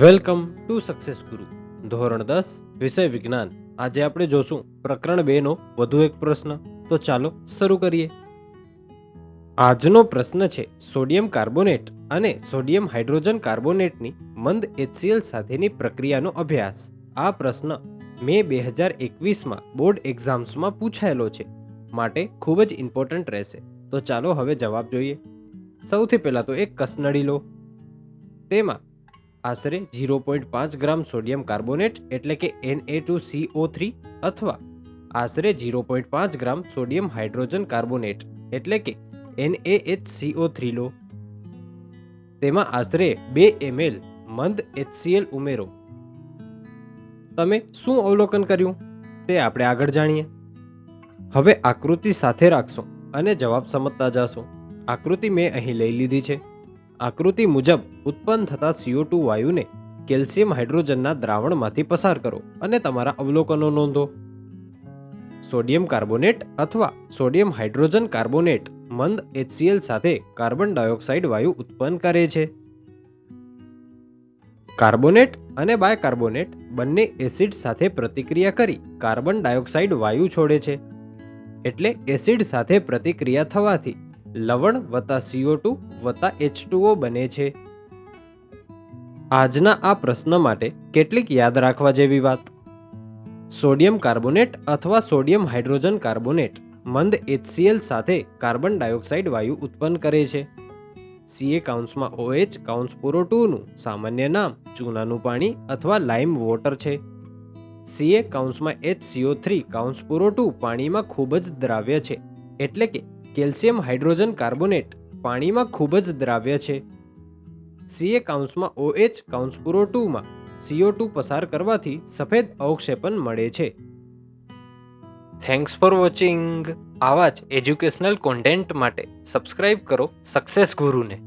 Welcome to success ગુરુ. ધોરણ 10 વિષય વિજ્ઞાન. આજે આપણે જોશું પ્રકરણ 2 નો વધુ એક પ્રશ્ન. તો ચાલો શરૂ કરીએ. આજનો પ્રશ્ન છે સોડિયમ કાર્બોનેટ અને સોડિયમ હાઇડ્રોજન કાર્બોનેટની મંદ HCl સાથેની પ્રક્રિયાનો અભ્યાસ. આ પ્રશ્ન મે 2021માં બોર્ડ એક્ઝામ્સમાં પૂછાયેલો છે, માટે ખૂબ જ ઇમ્પોર્ટન્ટ રહેશે. તો ચાલો હવે જવાબ જોઈએ. સૌથી પહેલા તો એક કસનળી લો. તેમાં આશરે 0.5 ગ્રામ સોડિયમ કાર્બોનેટ એટલે કે Na2CO3 અથવા આશરે 0.5 ગ્રામ સોડિયમ હાઇડ્રોજન કાર્બોનેટ એટલે કે NaHCO3 લો. તેમાં આશરે 2 ml મંદ HCl ઉમેરો. તમે શું અવલોકન કર્યું તે આપણે આગળ જાણીએ. હવે આકૃતિ સાથે રાખશો અને જવાબ સમજતા જાશો. આકૃતિ મેં અહીં લઈ લીધી છે. આકૃતિ મુજબ ઉત્પન્ન થતા CO2 વાયુને કેલ્શિયમ હાઇડ્રોજનના દ્રાવણમાંથી પસાર કરો અને તમારા અવલોકનો નોંધો. સોડિયમ કાર્બોનેટ અથવા સોડિયમ હાઇડ્રોજન કાર્બોનેટ મંદ HCl સાથે કાર્બન ડાયોક્સાઇડ વાયુ ઉત્પન્ન કરે છે. કાર્બોનેટ અને બાયકાર્બોનેટ બંને એસિડ સાથે પ્રતિક્રિયા કરી કાર્બન ડાયોક્સાઇડ વાયુ છોડે છે. એટલે એસિડ સાથે પ્રતિક્રિયા થવાથી લવણ વત્તા CO2 વત્તા H2O બને છે. આજના આ પ્રશ્ન માટે કેટલીક યાદ રાખવા જેવી વાત. સોડિયમ કાર્બોનેટ અથવા સોડિયમ હાઇડ્રોજન કાર્બોનેટ મંદ HCl સાથે કાર્બન ડાયોક્સાઇડ વાયુ ઉત્પન્ન કરે છે. CA(OH) નું સામાન્ય નામ ચૂનાનું પાણી અથવા લાઇમ વોટર છે. CaHCO3 પાણીમાં ખૂબ જ દ્રાવ્ય છે, એટલે કે કેલ્શિયમ હાઇડ્રોજન કાર્બોનેટ પાણીમાં ખૂબ જ દ્રાવ્ય છે. CaOH માં CO2 પસાર કરવાથી સફેદ અવક્ષેપન મળે છે. Thanks for watching. આવા જ એજ્યુકેશનલ કોન્ટેન્ટ માટે સબસ્ક્રાઇબ કરો સક્સેસ ગુરુને.